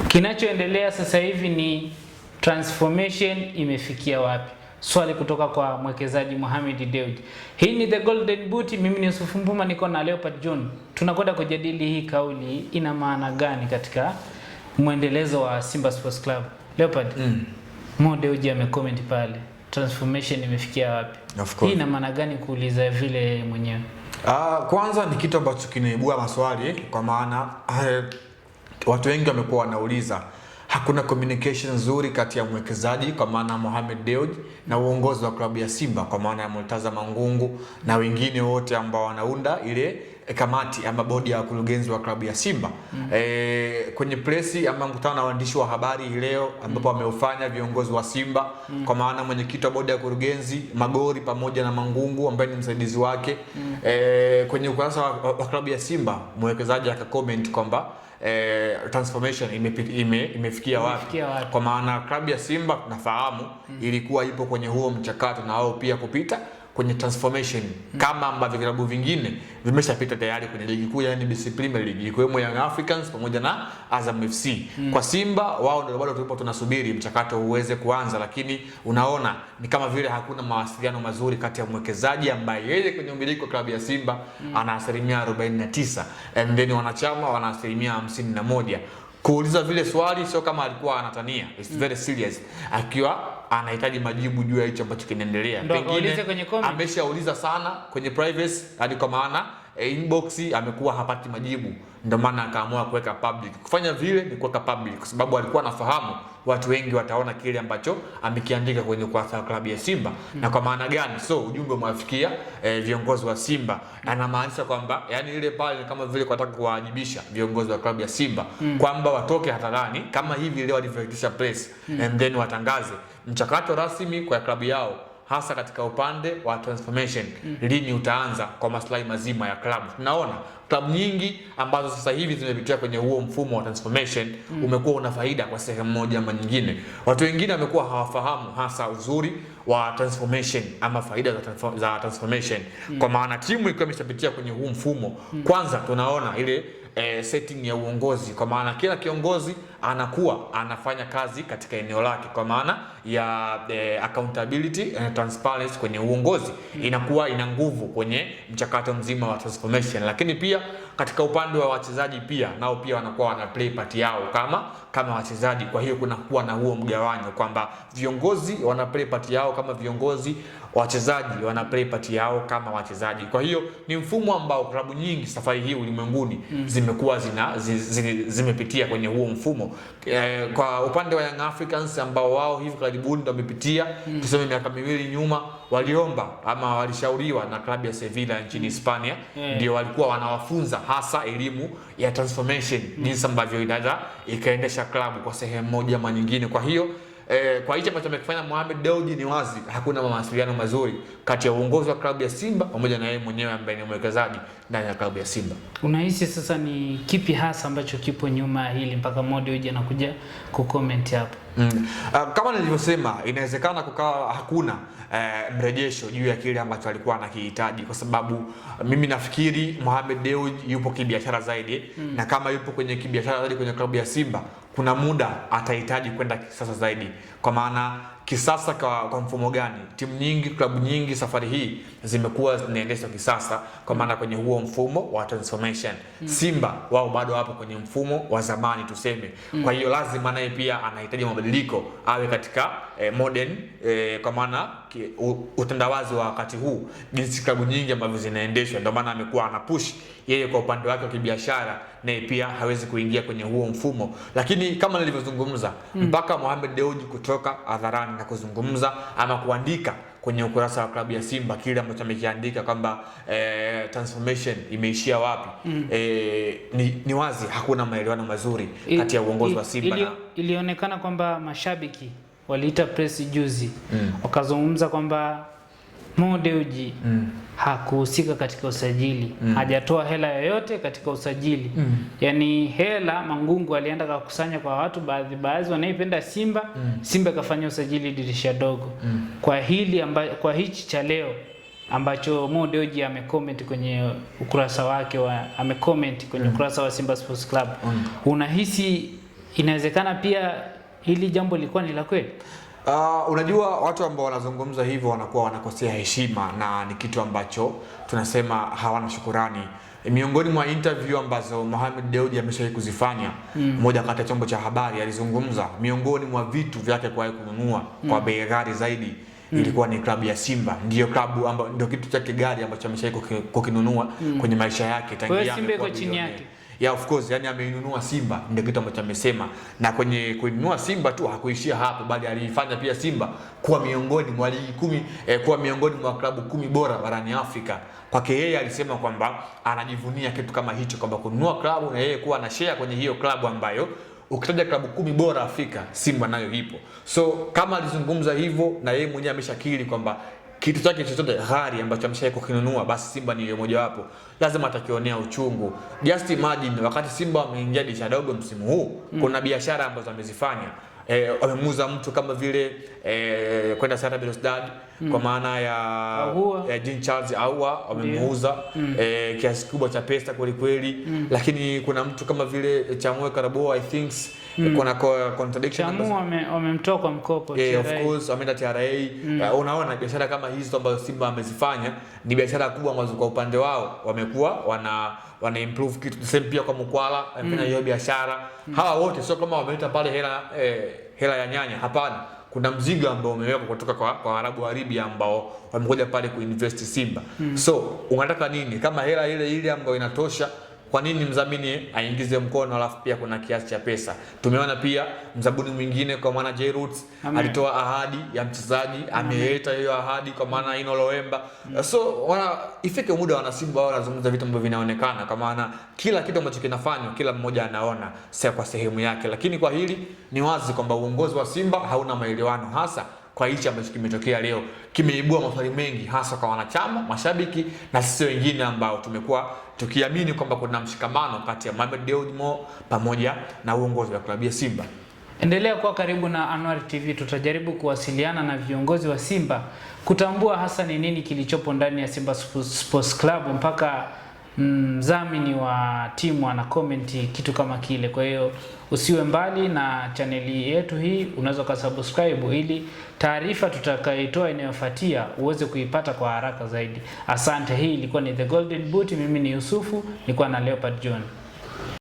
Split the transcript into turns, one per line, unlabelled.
Kinachoendelea sasa hivi ni transformation imefikia wapi? Swali kutoka kwa mwekezaji Mohamed Dewji. Hii ni The Golden Boot, mimi ni Yusuf Mbuma, niko na Leopard John. Tunakwenda kujadili hii kauli ina maana gani katika muendelezo wa Simba Sports Club. Leopard, Mo Dewji amecomment pale, transformation imefikia wapi? Hii ina maana gani kuuliza vile mwenyewe?
Kwanza ni kitu ambacho kinaibua maswali, kwa maana watu wengi wamekuwa wanauliza hakuna communication nzuri kati ya mwekezaji kwa maana Mohamed Dewji na uongozi wa klabu ya Simba kwa maana ya Murtaza Mangungu na wengine wote ambao wanaunda ile kamati ama bodi ya wakurugenzi wa klabu ya Simba. Kwenye presi ama mkutano na waandishi wa habari leo ambapo wameufanya viongozi wa Simba kwa maana mwenyekiti wa bodi ya wakurugenzi Magori pamoja na Mangungu ambaye ni msaidizi wake, kwenye ukurasa wa klabu ya Simba mwekezaji akacomment kwamba transformation imefikia wapi? Kwa maana klabu ya Simba tunafahamu ilikuwa ipo kwenye huo mchakato na wao pia kupita kwenye transformation kama ambavyo vilabu vingine vimeshapita tayari kwenye ligi kuu ya NBC Premier League ikiwemo Young Africans pamoja na Azam FC. Kwa Simba wao ndio bado tulipo tunasubiri mchakato uweze kuanza, lakini unaona ni kama vile hakuna mawasiliano mazuri kati ya mwekezaji ambaye yeye kwenye umiliki wa klabu ya Simba ana asilimia 49 and then wanachama wana asilimia 51. Kuuliza vile swali sio kama alikuwa anatania, it's very serious, akiwa anahitaji majibu juu ya hicho ambacho kinaendelea.
Pengine
ameshauliza sana kwenye privacy hadi kwa maana inbox amekuwa hapati majibu, ndio maana akaamua kuweka public. Kufanya vile ni kuweka public kwa sababu alikuwa anafahamu watu wengi wataona kile ambacho amekiandika kwenye ukurasa wa klabu ya Simba. Na kwa maana gani? So ujumbe umewafikia viongozi wa Simba. Anamaanisha kwamba yani ile pale kama vile kwataka kuwaajibisha viongozi wa klabu ya Simba kwamba watoke hadharani kama hivi leo walivyoitisha press and then watangaze mchakato rasmi kwa klabu yao, hasa katika upande wa transformation lini utaanza kwa maslahi mazima ya klabu. Tunaona klabu nyingi ambazo sasa hivi zimepitia kwenye huo mfumo wa transformation umekuwa una faida kwa sehemu moja ama nyingine. Watu wengine wamekuwa hawafahamu hasa uzuri wa transformation ama faida za transformation. Kwa maana timu ikiwa imeshapitia kwenye huu mfumo, kwanza tunaona ile setting ya uongozi, kwa maana kila kiongozi anakuwa anafanya kazi katika eneo lake, kwa maana ya accountability and transparency kwenye uongozi inakuwa ina nguvu kwenye mchakato mzima wa transformation. Lakini pia katika upande wa wachezaji pia nao pia wanakuwa wana play part yao kama wachezaji. Kwa hiyo kuna kuwa na huo mgawanyo kwamba viongozi wana play part yao kama viongozi, wachezaji wana play part yao kama wachezaji. Kwa hiyo ni mfumo ambao klabu nyingi safari hii ulimwenguni zimekuwa zimepitia kwenye huo mfumo. Kwa upande wa Young Africans ambao wao hivi karibuni ndio wamepitia, tuseme miaka miwili nyuma, waliomba ama walishauriwa na klabu ya Sevilla nchini Hispania, ndio walikuwa wanawafunza hasa elimu ya transformation, jinsi ambavyo inaweza ikaendesha klabu kwa sehemu moja ama nyingine. Kwa hiyo kwa hicho ambacho amekifanya Mohamed Dewji ni wazi hakuna mawasiliano mazuri kati ya uongozi wa klabu ya Simba pamoja na yeye mwenyewe ambaye ni mwekezaji ndani ya klabu ya Simba.
Unahisi sasa ni kipi hasa ambacho kipo nyuma hili mpaka Mo Dewji anakuja kucomment hapo?
Kama nilivyosema, inawezekana kukawa hakuna mrejesho juu ya kile ambacho alikuwa anakihitaji, kwa sababu mimi nafikiri Mohamed Dewji yupo kibiashara zaidi, na kama yupo kwenye kibiashara zaidi kwenye klabu ya Simba, kuna muda atahitaji kwenda kisasa zaidi. Kwa maana kisasa kwa mfumo gani? Timu nyingi, klabu nyingi safari hii zimekuwa zinaendeshwa kisasa kwa maana kwenye huo mfumo wa transformation. Simba wao bado hapo kwenye mfumo wa zamani tuseme. Kwa hiyo lazima naye pia anahitaji mabadiliko awe katika modern, kwa maana utandawazi wa wakati huu, jinsi klabu nyingi ambavyo zinaendeshwa. Ndio maana amekuwa anapush yeye kwa upande wake wa kibiashara, naye pia hawezi kuingia kwenye huo mfumo. Lakini kama nilivyozungumza, mpaka Mohamed Dewji kutoka hadharani na kuzungumza ama kuandika kwenye ukurasa wa klabu ya Simba kile ambacho amekiandika kwamba transformation imeishia wapi, ni wazi hakuna maelewano mazuri kati ya uongozi wa Simba.
Ilionekana kwamba mashabiki waliita press juzi wakazungumza kwamba Mo Dewji hakuhusika katika usajili, hajatoa hela yoyote katika usajili. Yani hela Mangungu alienda kukusanya kwa watu baadhi wanaipenda Simba, Simba kafanya usajili dirisha dogo. Kwa hichi cha leo ambacho Mo Dewji amecomment kwenye ukurasa wake wa ukurasa wa Simba Sports Club, unahisi inawezekana pia hili jambo lilikuwa ni la kweli.
Unajua watu ambao wanazungumza hivyo wanakuwa wanakosea heshima na ni kitu ambacho tunasema hawana shukurani. Miongoni mwa interview ambazo Mohamed Dewji ameshawahi kuzifanya, mmoja kati ya chombo cha habari alizungumza miongoni mwa vitu vyake kwa kununua kwa bei ghali zaidi ilikuwa ni klabu ya Simba. Ndio klabu ambayo ndio kitu chake gari ambacho ameshawahi kukinunua kwenye maisha yake
tangia Simba iko chini yake.
Yeah, of course, yani ameinunua Simba, ndio kitu ambacho amesema. Na kwenye kuinunua Simba tu hakuishia hapo, bali alifanya pia Simba kuwa miongoni mwa ligi 10, kuwa miongoni mwa klabu 10 bora barani Afrika. Kwake yeye alisema kwamba anajivunia kitu kama hicho, kwamba kununua klabu na yeye kuwa na share kwenye hiyo klabu ambayo ukitaja klabu 10 bora Afrika, Simba nayo ipo. So kama alizungumza hivyo na yeye mwenyewe ameshakiri kwamba kitu chake chochote ghali ambacho ameshawahi kukinunua basi Simba ni mmoja wapo, lazima atakionea uchungu. Just imagine wakati Simba ameingia dirisha dogo msimu huu, kuna biashara ambazo amezifanya. Wamemuuza mtu kama vile kwenda Santa Belouizdad kwa maana ya Jean Charles Ahoua, wamemuuza kiasi kubwa cha pesa kweli kweli. Lakini kuna mtu kama vile Chamwe Karabo, I think kuna contradiction,
wamemtoa kwa mkopo.
Of course ameenda TRA. Unaona biashara kama hizo ambazo Simba amezifanya ni biashara kubwa ambazo kwa upande wao wamekuwa wana improve kitu. Same pia kwa Mkwala amefanya hiyo biashara. Hawa wote sio kama wameleta pale hela ya nyanya, hapana. Kuna mzigo ambao umewekwa kutoka kwa Arabu Arabia ambao wamekuja pale kuinvest Simba. So unataka nini? Kama hela ile ambayo inatosha, kwa nini mdhamini aingize mkono alafu pia kuna kiasi cha pesa? Tumeona pia mzabuni mwingine kwa maana J-Roots alitoa ahadi ya mchezaji, ameleta hiyo ahadi kwa maana Ino Loemba. So ifike muda wana Simba wao wanazungumza vitu ambavyo vinaonekana, kwa maana kila kitu ambacho kinafanywa kila mmoja anaona sasa kwa sehemu yake. Lakini kwa hili ni wazi kwamba uongozi wa Simba hauna maelewano, hasa kwa hichi ambacho kimetokea leo. Kimeibua maswali mengi hasa kwa wanachama, mashabiki na sisi wengine ambao tumekuwa tukiamini kwamba kuna mshikamano kati ya Mohamed Dewji pamoja na uongozi wa klabu ya Simba.
Endelea kuwa karibu na Anwar TV, tutajaribu kuwasiliana na viongozi wa Simba kutambua hasa ni nini kilichopo ndani ya Simba Sports Club mpaka mdhamini wa timu ana comment kitu kama kile. Kwa hiyo usiwe mbali na chaneli yetu hii, unaweza kusubscribe ili taarifa tutakayoitoa inayofuatia uweze kuipata kwa haraka zaidi. Asante. Hii ilikuwa ni The Golden Boot, mimi ni Yusufu, nilikuwa na Leopard John.